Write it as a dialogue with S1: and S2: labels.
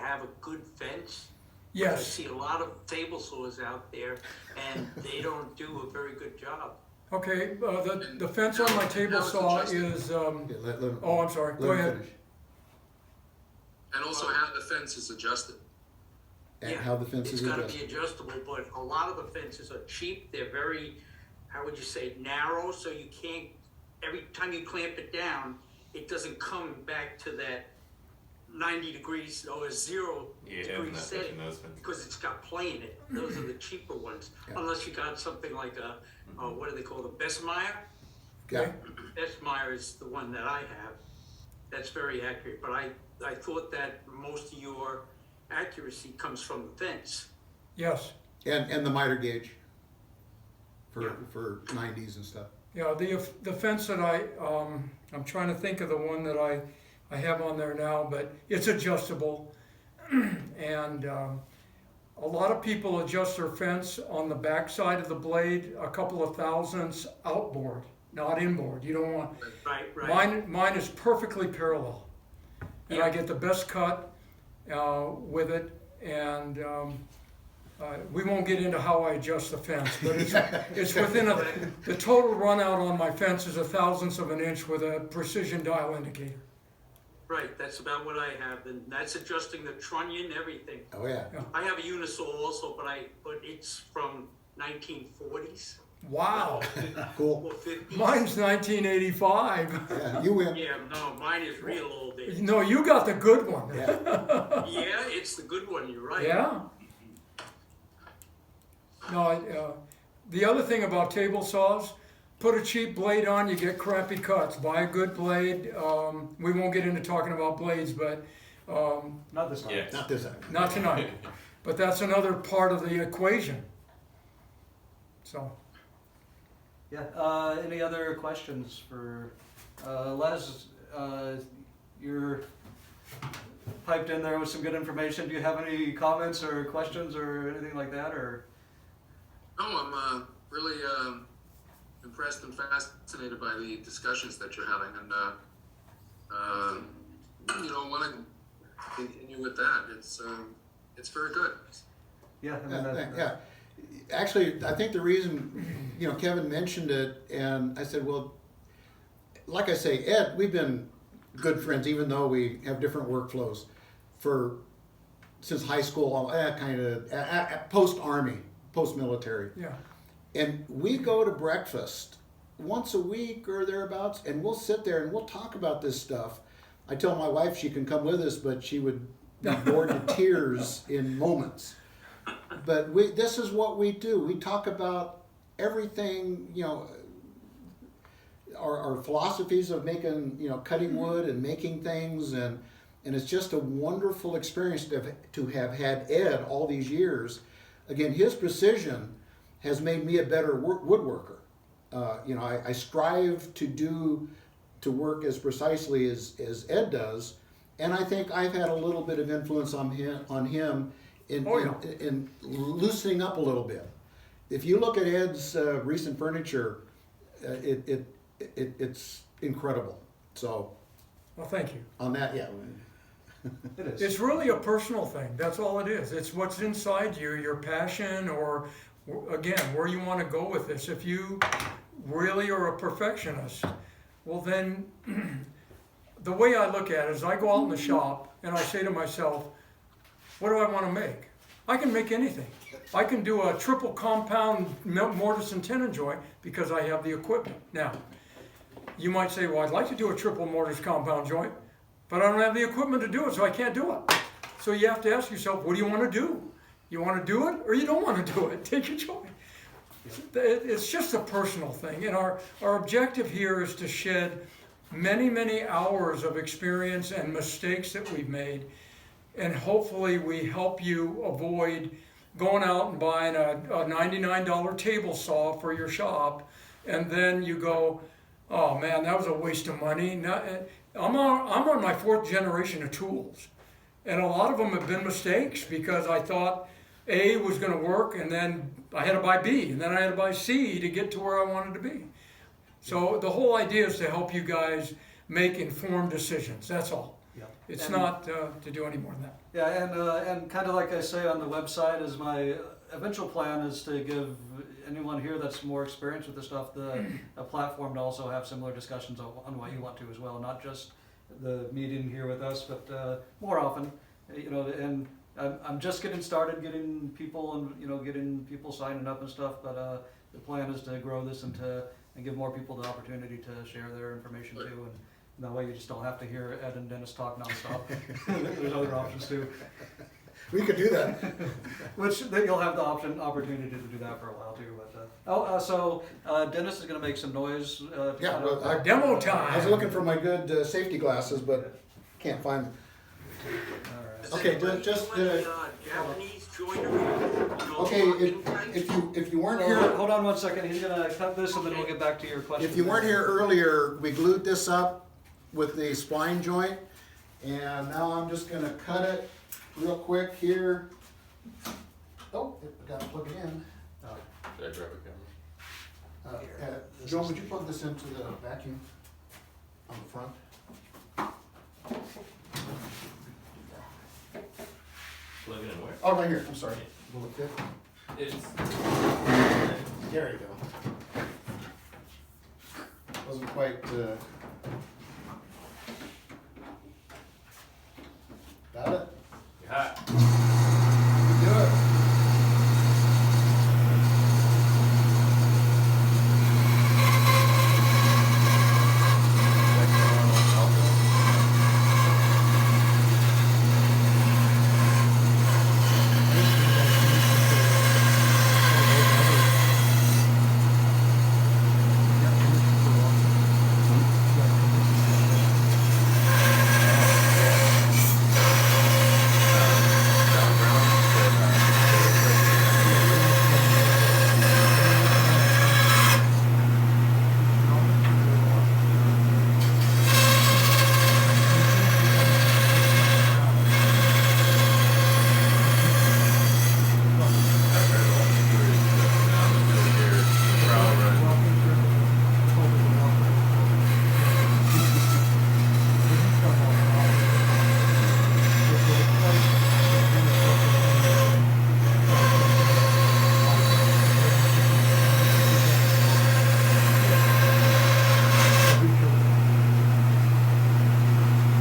S1: have a good fence? I
S2: Yes.
S1: see a lot of table saws out there, and they don't do a very good job.
S2: Okay, the fence on my table saw is,
S3: Yeah, let him-
S2: oh, I'm sorry,
S3: let
S2: go
S3: him
S2: ahead.
S3: finish.
S4: And also how the fence is adjusted.
S3: And
S1: Yeah,
S3: how the fence is
S1: It's gotta
S3: adjusted.
S1: be adjustable, but a lot of the fences are cheap, they're very, how would you say, narrow, so you can't, every time you clamp it down, it doesn't come back to that 90 degrees or 0
S5: Yeah,
S1: degree
S5: I'm not
S1: setting,
S5: touching those fences.
S1: because it's got play in it. Those are the cheaper ones,
S3: Yeah.
S1: unless you got something like a, what do they call it, Bessmeyer?
S3: Yeah,
S1: Bessmeyer is the one that I have, that's very accurate, but I thought that most of your accuracy comes from the fence.
S2: Yes,
S3: and the miter gauge
S1: Yeah.
S3: for 90s and stuff.
S2: yeah, the fence that I'm trying to think of the one that I have on there now, but it's adjustable. And a lot of people adjust their fence on the back side of the blade a couple of thousandths outboard, not inboard. You don't want,
S1: Right.
S2: mine is perfectly parallel. And I get the best cut with it, and we won't get into how I adjust the fence, but it's within the total run out on my fence is a thousandth of an inch with a precision dial indicator.
S1: Right, that's about what I have, and that's adjusting the trunnion, everything.
S3: Oh, yeah.
S1: I have a unisaw also, but it's from 1940s
S2: Wow,
S3: Cool.
S1: or 50s.
S2: mine's 1985.
S3: Yeah, you win.
S1: Yeah, no, mine is real old age.
S2: No, you got the good one.
S3: Yeah.
S1: Yeah, it's the good one, you're right.
S2: Yeah. No, the other thing about table saws, put a cheap blade on, you get crappy cuts. Buy a good blade. We won't get into talking about blades, but
S6: Not this time.
S5: Yeah.
S3: Not this time.
S2: not tonight. But that's another part of the equation. So,
S6: Yeah. Any other questions for Les? You're piped in there with some good information. Do you have any comments or questions or anything like that? Or
S4: No, I'm really impressed and fascinated by the discussions that you're having, and want to continue with that. It's very good.
S6: yeah, I mean,
S3: Yeah. Actually, I think the reason, Kevin mentioned it, and I said, well, like I say, Ed, we've been good friends, even though we have different workflows since high school, kind of post-army, post-military.
S2: yeah.
S3: And we go to breakfast once a week or thereabouts, and we'll sit there and we'll talk about this stuff. I tell my wife she can come with us, but she would be bored to tears in moments. But this is what we do. We talk about everything, our philosophies of making, cutting wood and making things, and it's just a wonderful experience to have had Ed all these years. Again, his precision has made me a better woodworker. I strive to work as precisely as Ed does, and I think I've had a little bit of influence on him in loosening up a little bit. If you look at Ed's recent furniture, it's incredible. So,
S2: Well, thank you.
S3: on that, yeah.
S6: it is.
S2: It's really a personal thing. That's all it is. It's what's inside you, your passion, or again, where you want to go with this. If you really are a perfectionist, well then, the way I look at it is I go out in the shop and I say to myself, what do I want to make? I can make anything. I can do a triple compound mortise and tenon joint because I have the equipment. Now, you might say, well, I'd like to do a triple mortise compound joint, but I don't have the equipment to do it, so I can't do it. So you have to ask yourself, what do you want to do? You want to do it or you don't want to do it? Take your choice. It's just a personal thing, and our objective here is to shed many, many hours of experience and mistakes that we've made, and hopefully we help you avoid going out and buying a $99 table saw for your shop, and then you go, oh man, that was a waste of money. I'm on my 4th generation of tools, and a lot of them have been mistakes because I thought A was going to work, and then I had to buy B, and then I had to buy C to get to where I wanted to be. So the whole idea is to help you guys make informed decisions. That's all.
S6: Yeah.
S2: It's
S6: And-
S2: not to do any more than that.
S6: Yeah, and kind of like I say on the website, is my eventual plan is to give anyone here that's more experienced with this stuff a platform to also have similar discussions on what you want to as well, not just the meeting here with us, but more often, you know. And I'm just getting started, getting people and getting people signing up and stuff. But the plan is to grow this and give more people the opportunity to share their information too. And that way you just don't have to hear Ed and Dennis talk nonstop. There's other options too.
S3: We could do that.
S6: Which then you'll have the opportunity to do that for a while too. But so Dennis is going to make some noise. To
S3: Yeah,
S6: kind
S3: well,
S6: of-
S2: Demo
S3: I was
S2: time.
S3: looking for my good safety glasses, but can't find them.
S6: All right.
S1: Is
S3: Okay,
S1: anybody
S3: just,
S1: doing, Japanese joinery,
S3: Okay,
S1: locking types?
S3: if you weren't
S6: So,
S3: here,
S6: hold on one second. He's going to cut this and then we'll get back to your question.
S3: if you weren't here earlier, we glued this up with the spline joint, and now I'm just gonna cut it real quick here. Oh, I gotta plug it in.
S5: Did I drop a camera?
S3: Joe, would you plug this into the vacuum on the front?
S5: Plug it in where?
S3: Oh, right here, I'm sorry. Will it fit?
S5: It's.
S3: There you go. Wasn't quite, got it?
S5: Hot.